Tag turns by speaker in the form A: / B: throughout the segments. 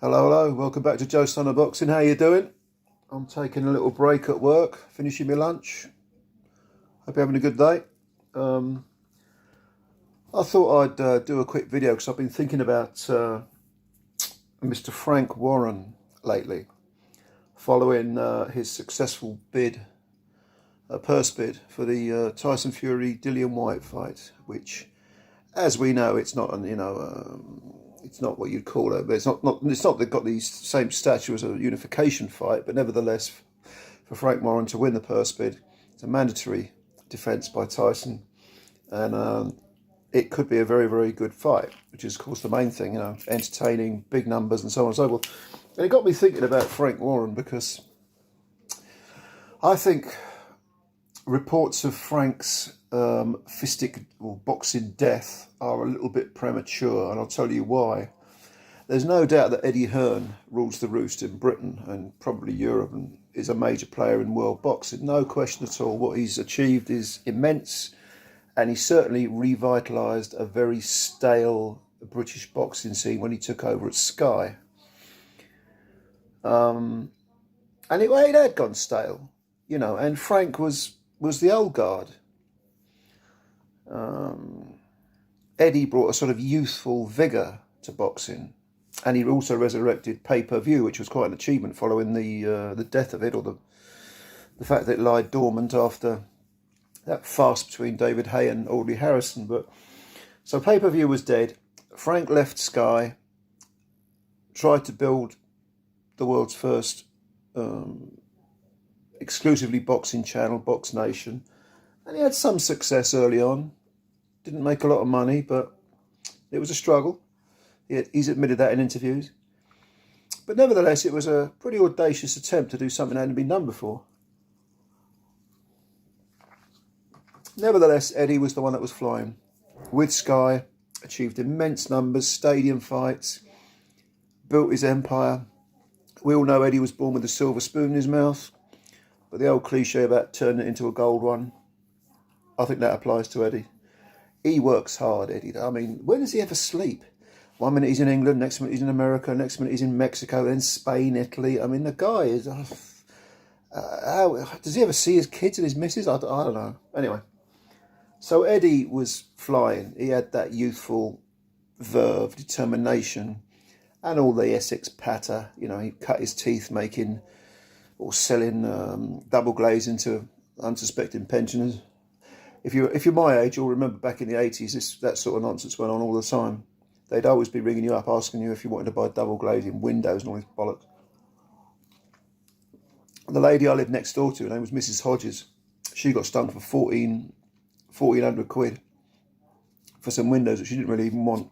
A: Hello, hello. Welcome back to Joe Stunner Boxing. How you doing? I'm taking a little break at work, finishing my lunch. Hope you're having a good day. I thought I'd do a quick video because I've been thinking about Mr. Frank Warren lately, following his successful bid, purse bid for the Tyson Fury Dillian Whyte fight, which, as we know, it's not it's not what you'd call it, but it's not they've got the same stature as a unification fight, but nevertheless, for Frank Warren to win the purse bid, it's a mandatory defence by Tyson, and it could be a very, very good fight, which is, of course, the main thing, entertaining, big numbers, and so on and so forth. And it got me thinking about Frank Warren because I think reports of Frank's fistic or boxing death are a little bit premature, and I'll tell you why. There's no doubt that Eddie Hearn rules the roost in Britain and probably Europe and is a major player in world boxing. No question at all. What he's achieved is immense, and he certainly revitalised a very stale British boxing scene when he took over at Sky. And it had gone stale, and Frank was the old guard. Eddie brought a sort of youthful vigour to boxing, and he also resurrected pay-per-view, which was quite an achievement following the death of it, or the fact that it lied dormant after that fast between David Hay and Audley Harrison. But so pay-per-view was dead. Frank left Sky, tried to build the world's first exclusively boxing channel, Box Nation, and he had some success early on. Didn't make a lot of money, but it was a struggle. He's admitted that in interviews. But nevertheless, it was a pretty audacious attempt to do something that hadn't been done before. Nevertheless, Eddie was the one that was flying. With Sky, achieved immense numbers, stadium fights, built his empire. We all know Eddie was born with a silver spoon in his mouth, but the old cliche about turning it into a gold one, I think that applies to Eddie. He works hard, Eddie. I mean, when does he ever sleep? 1 minute he's in England, next minute he's in America, next minute he's in Mexico, then Spain, Italy. I mean, the guy is... how does he ever see his kids and his missus? I don't know. Anyway, so Eddie was flying. He had that youthful verve, determination, and all the Essex patter. He cut his teeth making or selling double glazing to unsuspecting pensioners. If you're my age, you'll remember back in the 80s, that sort of nonsense went on all the time. They'd always be ringing you up, asking you if you wanted to buy double glazing windows and all this bollocks. The lady I lived next door to, her name was Mrs. Hodges. She got stung for 1,400 quid for some windows that she didn't really even want,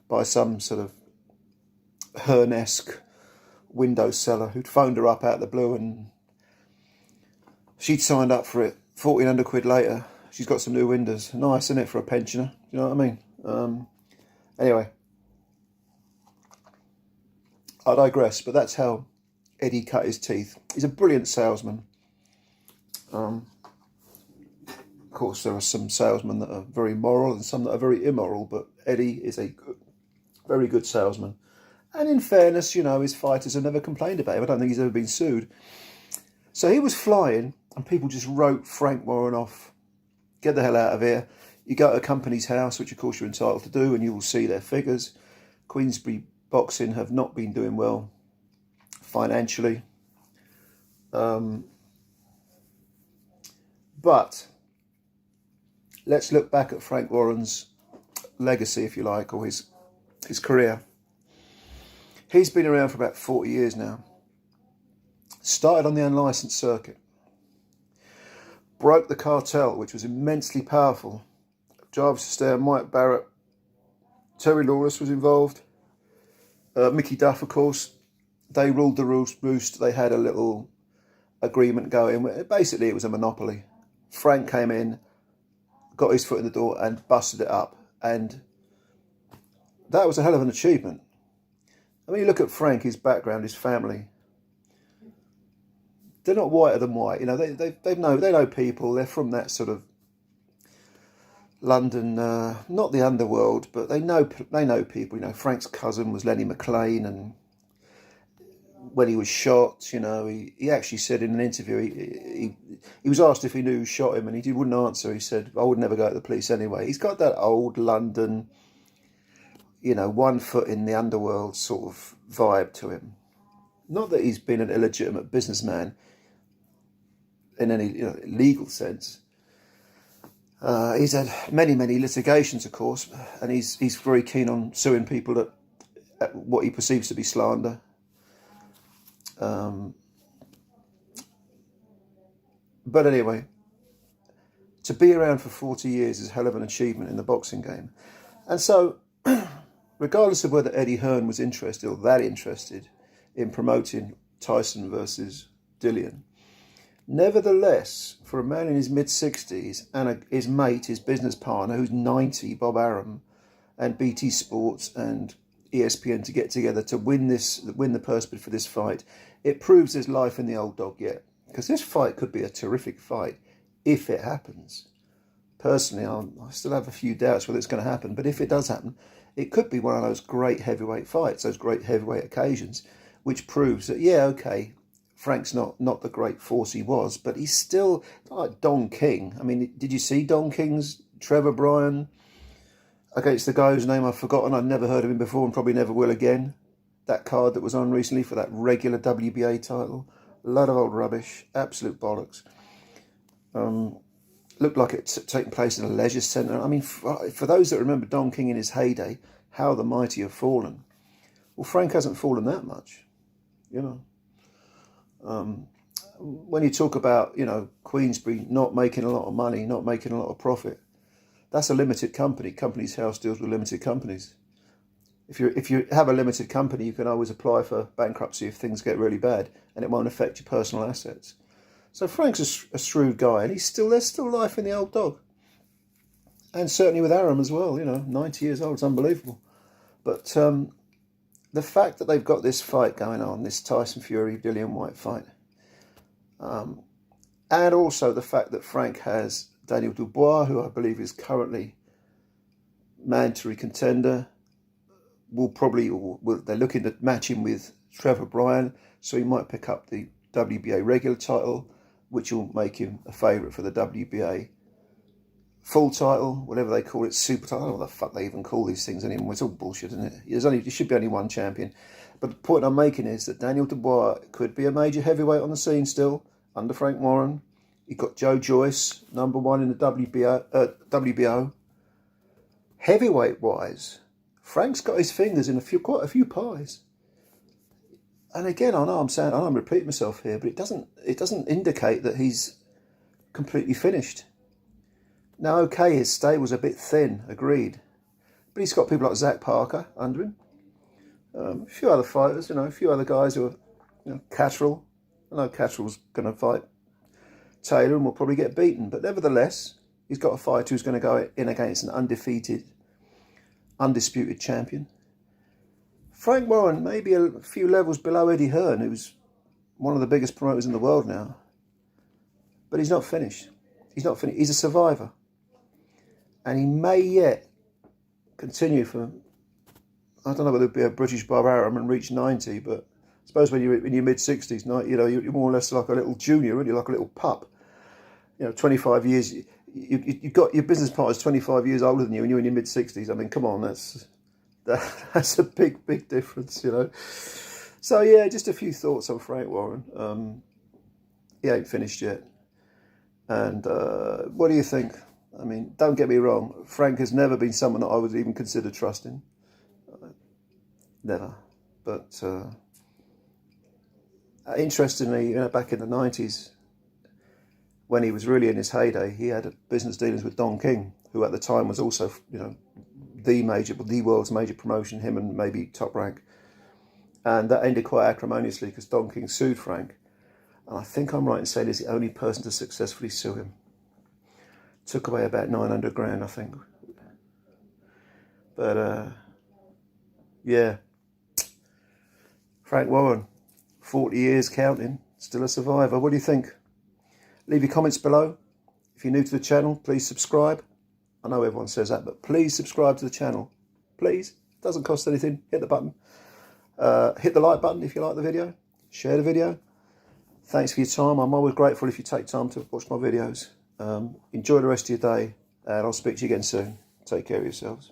A: by some sort of Hearn-esque window seller who'd phoned her up out of the blue, and she'd signed up for it. 1,400 quid later, she's got some new windows. Nice, isn't it, for a pensioner? You know what I mean? Anyway, I digress, but that's how Eddie cut his teeth. He's a brilliant salesman. Of course, there are some salesmen that are very moral and some that are very immoral, but Eddie is a very good salesman. And in fairness, his fighters have never complained about him. I don't think he's ever been sued. So he was flying, and people just wrote Frank Warren off. Get the hell out of here. You go to a company's house, which of course you're entitled to do, and you will see their figures. Queensberry Boxing have not been doing well financially. But let's look back at Frank Warren's legacy, if you like, or his career. He's been around for about 40 years now. Started on the unlicensed circuit. Broke the cartel, which was immensely powerful. Jarvis Astaire, Mike Barrett, Terry Lawless was involved. Mickey Duff, of course. They ruled the roost. They had a little agreement going. Basically, it was a monopoly. Frank came in, got his foot in the door and busted it up. And that was a hell of an achievement. I mean, you look at Frank, his background, his family. They're not whiter than white. They know people. They're from that sort of London, not the underworld, but they know people. You know, Frank's cousin was Lenny McLean, and when he was shot, you know, he actually said in an interview, he was asked if he knew who shot him, and he wouldn't answer. He said, I would never go to the police anyway. He's got that old London, you know, 1 foot in the underworld sort of vibe to him. Not that he's been an illegitimate businessman in any legal sense. He's had many litigations, of course, and he's very keen on suing people at what he perceives to be slander. But anyway, to be around for 40 years is a hell of an achievement in the boxing game. And so, regardless of whether Eddie Hearn was interested or that interested in promoting Tyson versus Dillian, nevertheless, for a man in his mid-60s and his mate, his business partner, who's 90, Bob Arum, and BT Sports and ESPN to get together to win the purse bid for this fight, it proves there's life in the old dog yet. Because this fight could be a terrific fight if it happens. Personally, I still have a few doubts whether it's going to happen, but if it does happen, it could be one of those great heavyweight fights, those great heavyweight occasions, which proves that, yeah, okay, Frank's not the great force he was, but he's still like Don King. I mean, did you see Don King's Trevor Bryan against the guy whose name I've forgotten? I've never heard of him before and probably never will again. That card that was on recently for that regular WBA title. A lot of old rubbish, absolute bollocks. Looked like it's taking place in a leisure centre. I mean, for those that remember Don King in his heyday, how the mighty have fallen. Well, Frank hasn't fallen that much, you know. When you talk about, you know, Queensbury not making a lot of money, not making a lot of profit, that's a limited company. Companies House deals with limited companies. If you have a limited company, you can always apply for bankruptcy if things get really bad, and it won't affect your personal assets. So Frank's a shrewd guy, and there's still life in the old dog, and certainly with Arum as well. You know, 90 years old, it's unbelievable. But the fact that they've got this fight going on, this Tyson Fury Dillian Whyte fight, and also the fact that Frank has Daniel Dubois, who I believe is currently mandatory contender. They're looking to match him with Trevor Bryan, so he might pick up the WBA regular title, which will make him a favourite for the WBA full title, whatever they call it, super title. I don't know what the fuck they even call these things anymore. It's all bullshit, isn't it? There should be only one champion. But the point I'm making is that Daniel Dubois could be a major heavyweight on the scene still, under Frank Warren. You've got Joe Joyce, #1 in the WBO. Heavyweight-wise, Frank's got his fingers in quite a few pies. And again, I know I'm repeating myself here, but it doesn't indicate that he's completely finished. Now, okay, his stay was a bit thin, agreed. But he's got people like Zach Parker under him. A few other fighters, a few other guys who are, Catterall. I know Catterall's going to fight Taylor and will probably get beaten. But nevertheless, he's got a fighter who's going to go in against an undisputed champion. Frank Warren may be a few levels below Eddie Hearn, who's one of the biggest promoters in the world now. But he's not finished. He's not finished. He's a survivor. And he may yet continue for, I don't know whether it'd be a British Bob Arum and reach 90, but I suppose when you're in your mid-60s, you're more or less like a little junior, really, like a little pup. 25 years, you've got your business partner's 25 years older than you and you're in your mid-60s. I mean, come on, that's a big difference, So, yeah, just a few thoughts on Frank Warren. He ain't finished yet. And what do you think? I mean, don't get me wrong. Frank has never been someone that I would even consider trusting. Never. But interestingly, back in the 90s, when he was really in his heyday, he had business dealings with Don King, who at the time was also, the world's major promotion, him and maybe Top Rank. And that ended quite acrimoniously because Don King sued Frank. And I think I'm right in saying he's the only person to successfully sue him. Took away about 900 grand, I think. But, yeah. Frank Warren, 40 years counting, still a survivor. What do you think? Leave your comments below. If you're new to the channel, please subscribe. I know everyone says that, but please subscribe to the channel. Please. It doesn't cost anything. Hit the button. Hit the like button if you like the video. Share the video. Thanks for your time. I'm always grateful if you take time to watch my videos. Enjoy the rest of your day, and I'll speak to you again soon. Take care of yourselves.